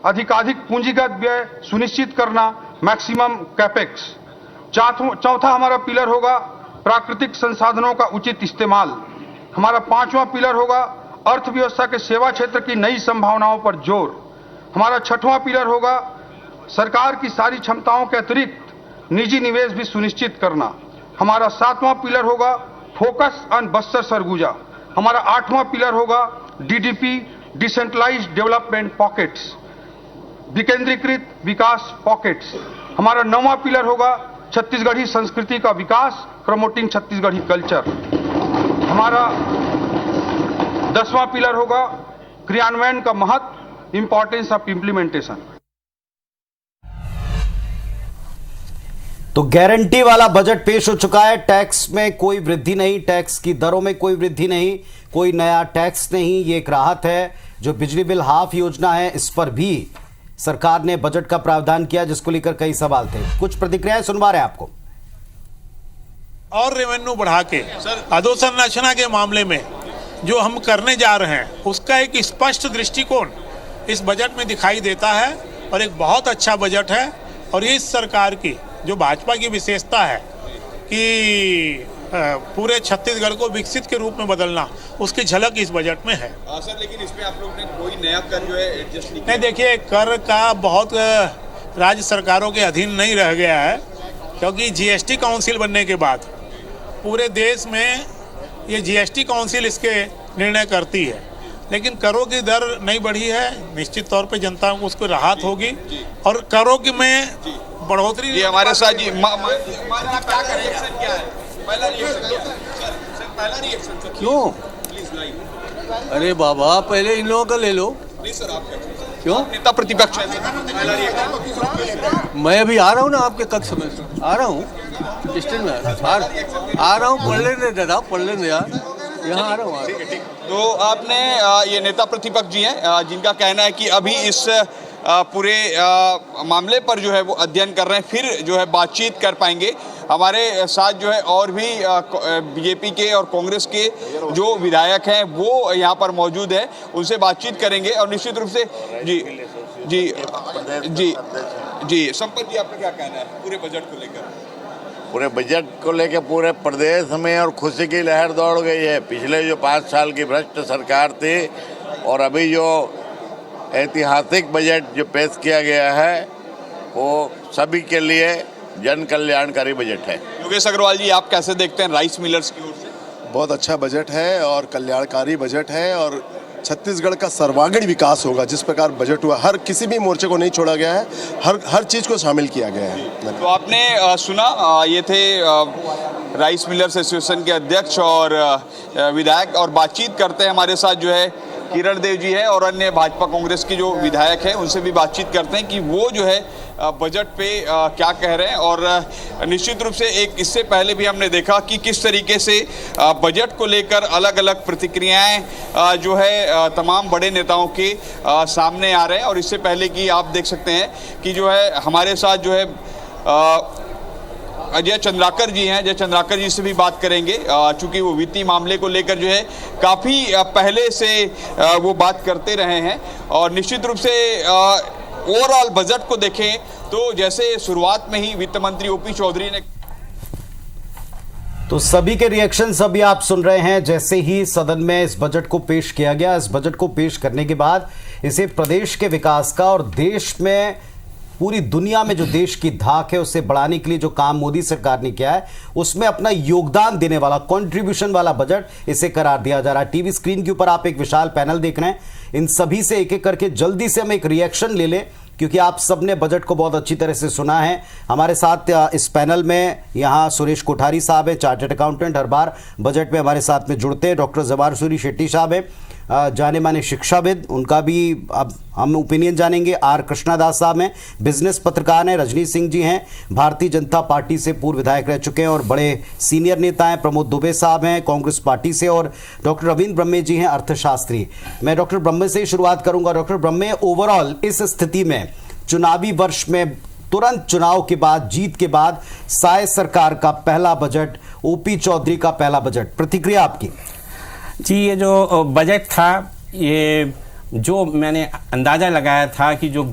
अधिकाधिक पूंजीगत व्यय सुनिश्चित करना, मैक्सिमम कैपेक्स। चौथा हमारा पिलर होगा प्राकृतिक संसाधनों का उचित इस्तेमाल। हमारा पांचवा पिलर होगा अर्थव्यवस्था के सेवा क्षेत्र की नई संभावनाओं पर जोर। हमारा छठवां पिलर होगा सरकार की सारी क्षमताओं के अतिरिक्त निजी निवेश भी सुनिश्चित करना। हमारा सातवां पिलर होगा फोकस ऑन बस्तर सरगुजा। हमारा आठवां पिलर होगा डीडीपी, डिसेंट्रलाइज्ड डेवलपमेंट पॉकेट्स, विकेंद्रीकृत विकास पॉकेट्स। हमारा नौवां पिलर होगा छत्तीसगढ़ी संस्कृति का विकास, प्रमोटिंग छत्तीसगढ़ी कल्चर। हमारा 10वां पिलर होगा क्रियान्वयन का महत्व, इंपॉर्टेंस ऑफ इम्प्लीमेंटेशन। तो गारंटी वाला बजट पेश हो चुका है। टैक्स में कोई वृद्धि नहीं, टैक्स की दरों में कोई वृद्धि नहीं, कोई नया टैक्स नहीं। ये एक राहत है। जो बिजली बिल हाफ योजना है, इस पर भी सरकार ने बजट का प्रावधान किया, जिसको लेकर कई सवाल थे। कुछ प्रतिक्रियाएं सुनवा रहे हैं आपको। और रेवेन्यू बढ़ा के अधोसंरचना के मामले में जो हम करने जा रहे हैं, उसका एक स्पष्ट दृष्टिकोण इस बजट में दिखाई देता है और एक बहुत अच्छा बजट है। और इस सरकार की जो भाजपा की विशेषता है कि पूरे छत्तीसगढ़ को विकसित के रूप में बदलना, उसकी झलक इस बजट में है। सर, लेकिन इसमें आप लोग ने कोई नया कर जो है एडजस्ट नहीं, देखिए, कर का बहुत राज्य सरकारों के अधीन नहीं रह गया है, क्योंकि जीएसटी काउंसिल बनने के बाद पूरे देश में ये जीएसटी काउंसिल इसके निर्णय करती है। लेकिन करों की दर नहीं बढ़ी है, निश्चित तौर पे जनता को उसको राहत होगी। और करों की में बढ़ोतरी जी हमारे साथ जी क्या रिएक्शन क्या है? पहला रिएक्शन क्या है? सर, पहला रिएक्शन क्यों? Please live. अरे बाबा, पहले इन लोगों का ले लो। नहीं सर, आप क्यों? नेता प्रतिपक्ष है। पहला रिएक्शन। मैं अभी आ रहा हूँ ना आपके कक्ष में, आ रहा हूँ स्टेशन में, आ रहा हूँ। पढ़ लेने दादा, पढ़ लेने यार, यहाँ आ रहा हूँ। तो आपने ये नेता प्रतिपक्ष जी हैं जिनका कहना है कि अभी इस पूरे मामले पर जो है वो अध्ययन कर रहे हैं, फिर जो है बातचीत कर पाएंगे। हमारे साथ जो है और भी बीजेपी के और कांग्रेस के जो विधायक हैं वो यहाँ पर मौजूद है, उनसे बातचीत करेंगे। और निश्चित रूप से जी जी जी जी संपत जी, आपका क्या कहना है पूरे बजट को लेकर? पूरे बजट को लेकर पूरे प्रदेश में और खुशी की लहर दौड़ गई है। पिछले जो 5 साल की भ्रष्ट सरकार थी और अभी जो ऐतिहासिक बजट जो पेश किया गया है, वो सभी के लिए जन कल्याणकारी बजट है। योगेश अग्रवाल जी, आप कैसे देखते हैं राइस मिलर्स की ओर से? बहुत अच्छा बजट है और कल्याणकारी बजट है और छत्तीसगढ़ का सर्वांगीण विकास होगा। जिस प्रकार बजट हुआ, हर किसी भी मोर्चे को नहीं छोड़ा गया है, हर चीज़ को शामिल किया गया है। तो आपने सुना, ये थे राइस मिलर्स एसोसिएशन के अध्यक्ष और विधायक। और बातचीत करते हैं, हमारे साथ जो है किरण देव जी है और अन्य भाजपा कांग्रेस की जो विधायक है, उनसे भी बातचीत करते हैं कि वो जो है बजट पे क्या कह रहे हैं। और निश्चित रूप से एक इससे पहले भी हमने देखा कि किस तरीके से बजट को लेकर अलग अलग प्रतिक्रियाएं जो है तमाम बड़े नेताओं के सामने आ रहे हैं। और इससे पहले कि आप देख सकते हैं कि जो है हमारे साथ जो है अजय चंद्राकर जी हैं। अजय चंद्राकर जी से भी बात करेंगे, चूंकि वो वित्तीय मामले को लेकर जो है काफ़ी पहले से वो बात करते रहे हैं। और निश्चित रूप से ओवरऑल बजट को देखें तो जैसे शुरुआत में ही वित्त मंत्री ओपी चौधरी ने, तो सभी के रिएक्शन अभी आप सुन रहे हैं। जैसे ही सदन में इस बजट को पेश किया गया, इस बजट को पेश करने के बाद इसे प्रदेश के विकास का और देश में, पूरी दुनिया में जो देश की धाक है उसे बढ़ाने के लिए जो काम मोदी सरकार ने किया है, उसमें अपना योगदान देने वाला, कंट्रीब्यूशन वाला बजट इसे करार दिया जा रहा है। टीवी स्क्रीन के ऊपर आप एक विशाल पैनल देख रहे हैं। इन सभी से एक एक करके जल्दी से हम एक रिएक्शन ले लें, क्योंकि आप सबने बजट को बहुत अच्छी तरह से सुना है। हमारे साथ इस पैनल में यहाँ सुरेश कोठारी साहब हैं, चार्टर्ड अकाउंटेंट, हर बार बजट में हमारे साथ में जुड़ते हैं। डॉक्टर जवाहर सूरी शेट्टी साहब हैं, जाने माने शिक्षाविद, उनका भी अब हम ओपिनियन जानेंगे। आर कृष्णादास साहब हैं, बिजनेस पत्रकार हैं। रजनी सिंह जी हैं, भारतीय जनता पार्टी से पूर्व विधायक रह चुके हैं और बड़े सीनियर नेता हैं। प्रमोद दुबे साहब हैं कांग्रेस पार्टी से, और डॉक्टर रविंद्र ब्रह्मे जी हैं, अर्थशास्त्री। मैं डॉक्टर ब्रह्मे से ही शुरुआत करूंगा। डॉक्टर ब्रह्मे, ओवरऑल इस स्थिति में, चुनावी वर्ष में, तुरंत चुनाव के बाद, जीत के बाद, साय सरकार का पहला बजट, ओपी चौधरी का पहला बजट, प्रतिक्रिया आपकी? जी, ये जो बजट था ये जो मैंने अंदाज़ा लगाया था कि जो